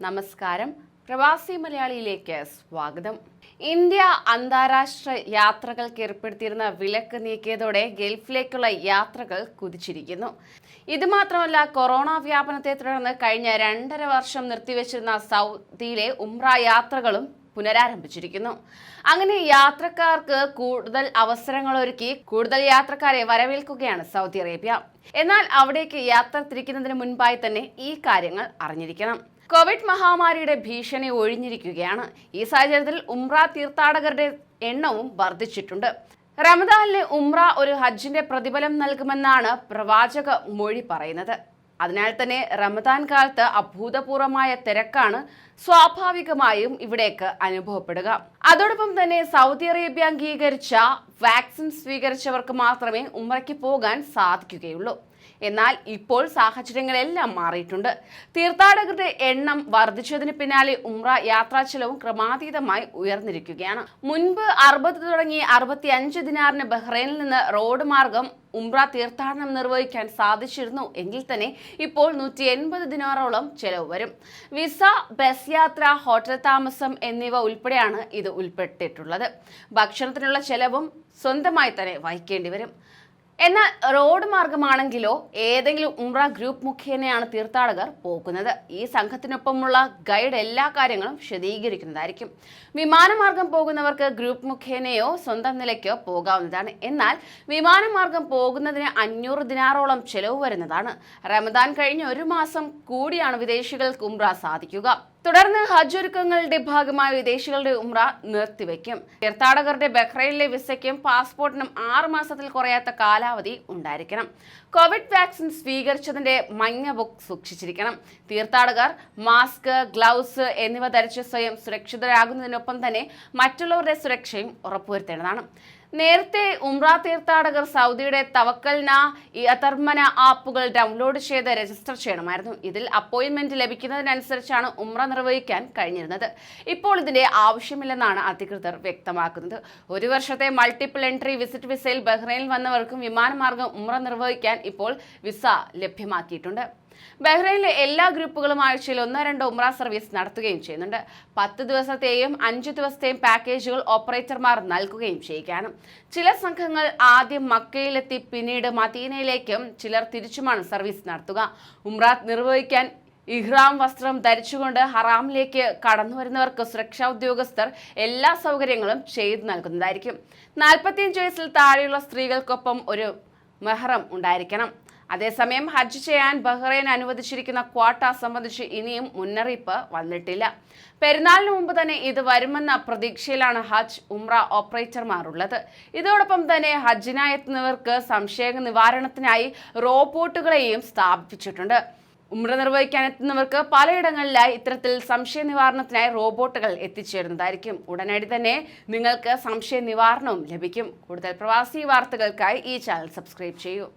നമസ്കാരം. പ്രവാസി മലയാളിയിലേക്ക് സ്വാഗതം. ഇന്ത്യ അന്താരാഷ്ട്ര യാത്രകൾക്ക് ഏർപ്പെടുത്തിയിരുന്ന വിലക്ക് നീക്കിയതോടെ ഗൾഫിലേക്കുള്ള യാത്രകൾ കുതിച്ചിരിക്കുന്നു. ഇതുമാത്രമല്ല, കൊറോണ വ്യാപനത്തെ തുടർന്ന് കഴിഞ്ഞ 2.5 വർഷം നിർത്തിവെച്ചിരുന്ന സൗദിയിലെ ഉംറ യാത്രകളും പുനരാരംഭിച്ചിരിക്കുന്നു. അങ്ങനെ യാത്രക്കാർക്ക് കൂടുതൽ അവസരങ്ങൾ ഒരുക്കി കൂടുതൽ യാത്രക്കാരെ വരവേൽക്കുകയാണ് സൗദി അറേബ്യ. എന്നാൽ അവിടേക്ക് യാത്ര തിരിക്കുന്നതിന് മുൻപായി തന്നെ ഈ കാര്യങ്ങൾ അറിഞ്ഞിരിക്കണം. കോവിഡ് മഹാമാരിയുടെ ഭീഷണി ഒഴിഞ്ഞിരിക്കുകയാണ്. ഈ സാഹചര്യത്തിൽ ഉംറ തീർത്ഥാടകരുടെ എണ്ണവും വർദ്ധിച്ചിട്ടുണ്ട്. റമദാനിലെ ഉംറ ഒരു ഹജ്ജിന്റെ പ്രതിഫലം നൽകുമെന്നാണ് പ്രവാചക മൊഴി പറയുന്നത്. അതിനാൽ തന്നെ റമദാൻ കാലത്ത് അഭൂതപൂർവമായ തിരക്കാണ് സ്വാഭാവികമായും ഇവിടേക്ക് അനുഭവപ്പെടുക. അതോടൊപ്പം തന്നെ സൗദി അറേബ്യ അംഗീകരിച്ച വാക്സിൻ സ്വീകരിച്ചവർക്ക് മാത്രമേ ഉംറയ്ക്ക് പോകാൻ സാധിക്കുകയുള്ളൂ. എന്നാൽ ഇപ്പോൾ സാഹചര്യങ്ങളെല്ലാം മാറിയിട്ടുണ്ട്. തീർത്ഥാടകരുടെ എണ്ണം വർദ്ധിച്ചതിന് പിന്നാലെ ഉംറ യാത്രാ ചെലവും ക്രമാതീതമായി ഉയർന്നിരിക്കുകയാണ്. മുൻപ് 60 തുടങ്ങി 65 ദിനാറിന് ബഹ്റൈനിൽ നിന്ന് റോഡ് മാർഗം ഉംറ തീർത്ഥാടനം നിർവഹിക്കാൻ സാധിച്ചിരുന്നു എങ്കിൽ തന്നെ ഇപ്പോൾ 180 ദിനാറോളം ചെലവ് വരും. വിസ, ബസ് യാത്ര, ഹോട്ടൽ താമസം എന്നിവ ഉൾപ്പെടെയാണ് ഇത് ഉൾപ്പെട്ടിട്ടുള്ളത്. ഭക്ഷണത്തിനുള്ള ചെലവും സ്വന്തമായി തന്നെ വഹിക്കേണ്ടി വരും. എന്നാൽ റോഡ് മാർഗമാണെങ്കിലോ ഏതെങ്കിലും ഉംറ ഗ്രൂപ്പ് മുഖേനയാണ് തീർത്ഥാടകർ പോകുന്നത്. ഈ സംഘത്തിനൊപ്പമുള്ള ഗൈഡ് എല്ലാ കാര്യങ്ങളും വിശദീകരിക്കുന്നതായിരിക്കും. വിമാനമാർഗം പോകുന്നവർക്ക് ഗ്രൂപ്പ് മുഖേനയോ സ്വന്തം നിലയ്ക്കോ പോകാവുന്നതാണ്. എന്നാൽ വിമാനമാർഗം പോകുന്നതിന് 500 ദിനാറോളം ചെലവ് വരുന്നതാണ്. റമദാൻ കഴിഞ്ഞ് 1 മാസം കൂടിയാണ് വിദേശികൾക്ക് ഉംറ സാധിക്കുക. തുടർന്ന് ഹജ്ജ് ഒരുക്കങ്ങളുടെ ഭാഗമായി വിദേശികളുടെ ഉംറ നിർത്തിവെക്കും. തീർത്ഥാടകരുടെ ബഹ്റൈനിലെ വിസയ്ക്കും പാസ്പോർട്ടിനും 6 മാസത്തിൽ കുറയാത്ത കാലാവധി ഉണ്ടായിരിക്കണം. കോവിഡ് വാക്സിൻ സ്വീകരിച്ചതിന്റെ മഞ്ഞ ബുക്ക് സൂക്ഷിച്ചിരിക്കണം. തീർത്ഥാടകർ മാസ്ക്, ഗ്ലൗസ് എന്നിവ ധരിച്ച് സ്വയം സുരക്ഷിതരാകുന്നതിനൊപ്പം തന്നെ മറ്റുള്ളവരുടെ സുരക്ഷയും ഉറപ്പുവരുത്തേണ്ടതാണ്. നേരത്തെ ഉംറ തീർത്ഥാടകർ സൗദിയുടെ തവക്കൽന, ഇഅ്തമന ആപ്പുകൾ ഡൗൺലോഡ് ചെയ്ത് രജിസ്റ്റർ ചെയ്യണമായിരുന്നു. ഇതിൽ അപ്പോയിന്റ്മെന്റ് ലഭിക്കുന്നതിനനുസരിച്ചാണ് ഉംറ നിർവഹിക്കാൻ കഴിഞ്ഞിരുന്നത്. ഇപ്പോൾ ഇതിന്റെ ആവശ്യമില്ലെന്നാണ് അധികൃതർ വ്യക്തമാക്കുന്നത്. 1 വർഷത്തെ മൾട്ടിപ്പിൾ എൻട്രി വിസിറ്റ് വിസയിൽ ബഹ്റൈനിൽ വന്നവർക്കും വിമാനമാർഗം ഉംറ നിർവഹിക്കാൻ ഇപ്പോൾ വിസ ലഭ്യമാക്കിയിട്ടുണ്ട്. ബഹ്റൈനിലെ എല്ലാ ഗ്രൂപ്പുകളും ആഴ്ചയിൽ 1-2 ഉംറ സർവീസ് നടത്തുകയും ചെയ്യുന്നുണ്ട്. 10 ദിവസത്തെയും 5 ദിവസത്തെയും പാക്കേജുകൾ ഓപ്പറേറ്റർമാർ നൽകുകയും ചെയ്യുകയാണ്. ചില സംഘങ്ങൾ ആദ്യം മക്കയിലെത്തി പിന്നീട് മദീനയിലേക്കും ചിലർ തിരിച്ചുമാണ് സർവീസ് നടത്തുക. ഉംറ നിർവഹിക്കാൻ ഇഹ്റാം വസ്ത്രം ധരിച്ചുകൊണ്ട് ഹറാമിലേക്ക് കടന്നു വരുന്നവർക്ക് സുരക്ഷാ ഉദ്യോഗസ്ഥർ എല്ലാ സൗകര്യങ്ങളും ചെയ്തു നൽകുന്നതായിരിക്കും. 45 വയസ്സിൽ താഴെയുള്ള സ്ത്രീകൾക്കൊപ്പം ഒരു മെഹ്റം ഉണ്ടായിരിക്കണം. അതേസമയം ഹജ്ജ് ചെയ്യാൻ ബഹ്റൈൻ അനുവദിച്ചിരിക്കുന്ന ക്വാട്ട സംബന്ധിച്ച് ഇനിയും മുന്നറിയിപ്പ് വന്നിട്ടില്ല. പെരുന്നാളിന് മുമ്പ് തന്നെ ഇത് വരുമെന്ന പ്രതീക്ഷയിലാണ് ഹജ്ജ് ഉംറ ഓപ്പറേറ്റർമാർ ഉള്ളത്. ഇതോടൊപ്പം തന്നെ ഹജ്ജിനായി എത്തുന്നവർക്ക് സംശയ നിവാരണത്തിനായി റോബോട്ടുകളെയും സ്ഥാപിച്ചിട്ടുണ്ട്. ഉംറ നിർവഹിക്കാൻ എത്തുന്നവർക്ക് പലയിടങ്ങളിലായി ഇത്തരത്തിൽ സംശയ നിവാരണത്തിനായി റോബോട്ടുകൾ എത്തിച്ചേരുന്നതായിരിക്കും. ഉടനടി തന്നെ നിങ്ങൾക്ക് സംശയ നിവാരണവും ലഭിക്കും. കൂടുതൽ പ്രവാസി വാർത്തകൾക്കായി ഈ ചാനൽ സബ്സ്ക്രൈബ് ചെയ്യൂ.